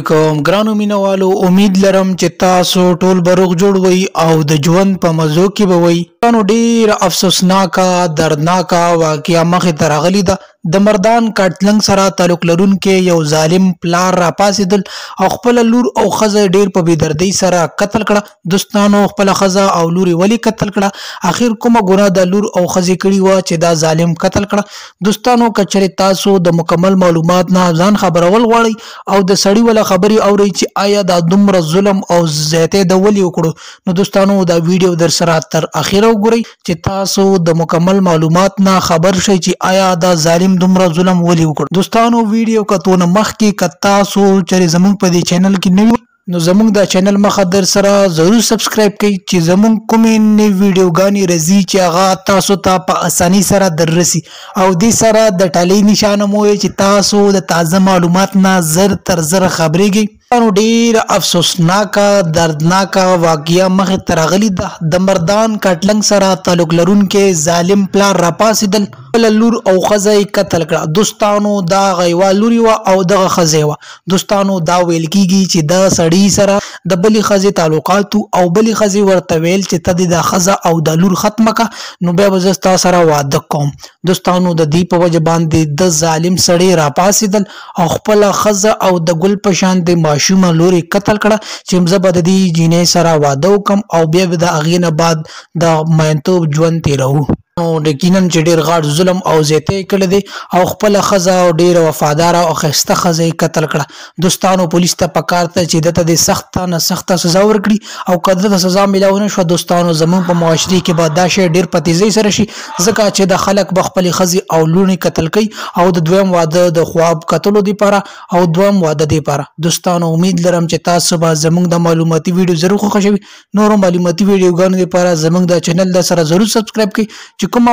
کوم ګرانو مینوالو امید لرم چې تاسو ټول بروغ جوړ وئ او د ژوند په مزو کې به وئ. نو ډیر افسوسناکه دردناکه واقعه مخې ته راغلې ده. د مردان کټلنګ سره تعلق لرونکي یو ظالم پلار را پاسېدل او خپل لور او ښځه ډیر په بېدردۍ سره قتل کړه. دوستانو خپل ښځه او لور ولې قتل کړه؟ اخر کومه ګناه د لور او ښځې کړې وه چې دا ظالم قتل کړه؟ دوستانو که چېرې تاسو د مکمل معلومات نه ځان خبرول غواړئ او د سړي ولا خبرې اورئ چې آیا دا دومره ظلم او زیاتې د ولې وکړو، نو دوستانو دا ویډیو در سره تر اخره وګورئ چې تاسو د مکمل معلومات نه خبر شئ چې آیا دا ظالم دومره ظلم ولې وکړ. دوستانو ویډیو کتونه مخکې که تاسو چېرې زموږ په دې چینل کې نه وي نو زموږ د چینل مخه در سره ضرور سبسکرایب کړئ چې زموږ کومې نوې ویډیوګانې راځي چې هغه تاسو ته په اسانۍ سره در رسي او دې سره د ټالۍ نشانه مو چې تاسو د تازه معلومات نه زر تر زر خبرېږئ. ډیر افسوسناکه دردناکه واقعه مخې ته راغلې ده. د مردان کټلنګ سره تعلق لرونکي ظالم پلار را پاسېدل، خپله لور او ښځه یې قتل کړه. دوستانو دا هغه یوه لور وه او دغه ښځه وه. دوستانو دا ویل کېږي چې د سړي سره د بلې ښځې تعلقات او بلې ښځې ورته ویل چې ته دې دا ښځه او دا لور ختمه کړه نو بیا به زه ستا سره واده کوم. دوستانو د دې په وجه باندې د ظالم سړی را پاسېدل او خپله ښځه او د ګل په شان د ماشومه لور یې قتل کړه چې زه به د دې جینۍ سره واده وکړم او بیا به د هغې نه بعد د مینتوب ژوند تېروو. نو یقینا چې ډېر غاټ ظلم او زیاتی یې کړی دی او خپله ښځه او ډېره وفاداره او ښایسته ښځه یې قتل کړه. دوستانو پولیس ته پکار ته چې ده ته د سخته نه سخته سزا ورکړي او که ده ته سزا میلاو نه شوه دوستانو زموږ په معاشرې کې به دا شی ډېر په تیزۍ سره شي ځکه چې د خلک به خپلې ښځې او لوڼې قتل کوي او د دویم واده د خواب کتلو دپاره او دویم واده دپاره. دوستانو امید لرم چې تاسو به زموږ د معلوماتي ویډیو ضرور خوښه شوي. نورو معلوماتي ویډیوګانو دپاره زموږ د چینل د سره ضرور سبسکرایب کړئ چې کومه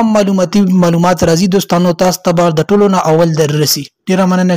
معلومات راځي دوستانو تاسو ته به د ټولو نه اول در رسي. ډیره مننه.